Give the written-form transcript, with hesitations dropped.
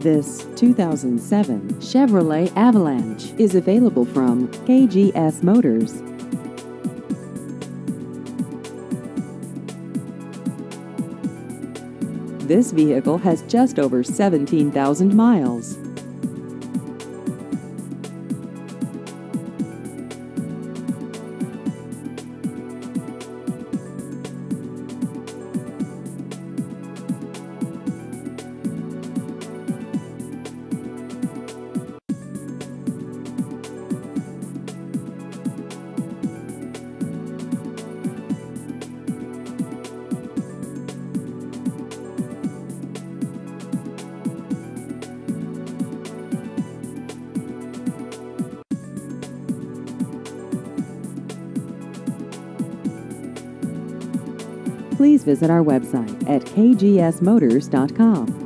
This 2007 Chevrolet Avalanche is available from KGS Motors. This vehicle has just over 17,000 miles. Please visit our website at kgsmotors.com.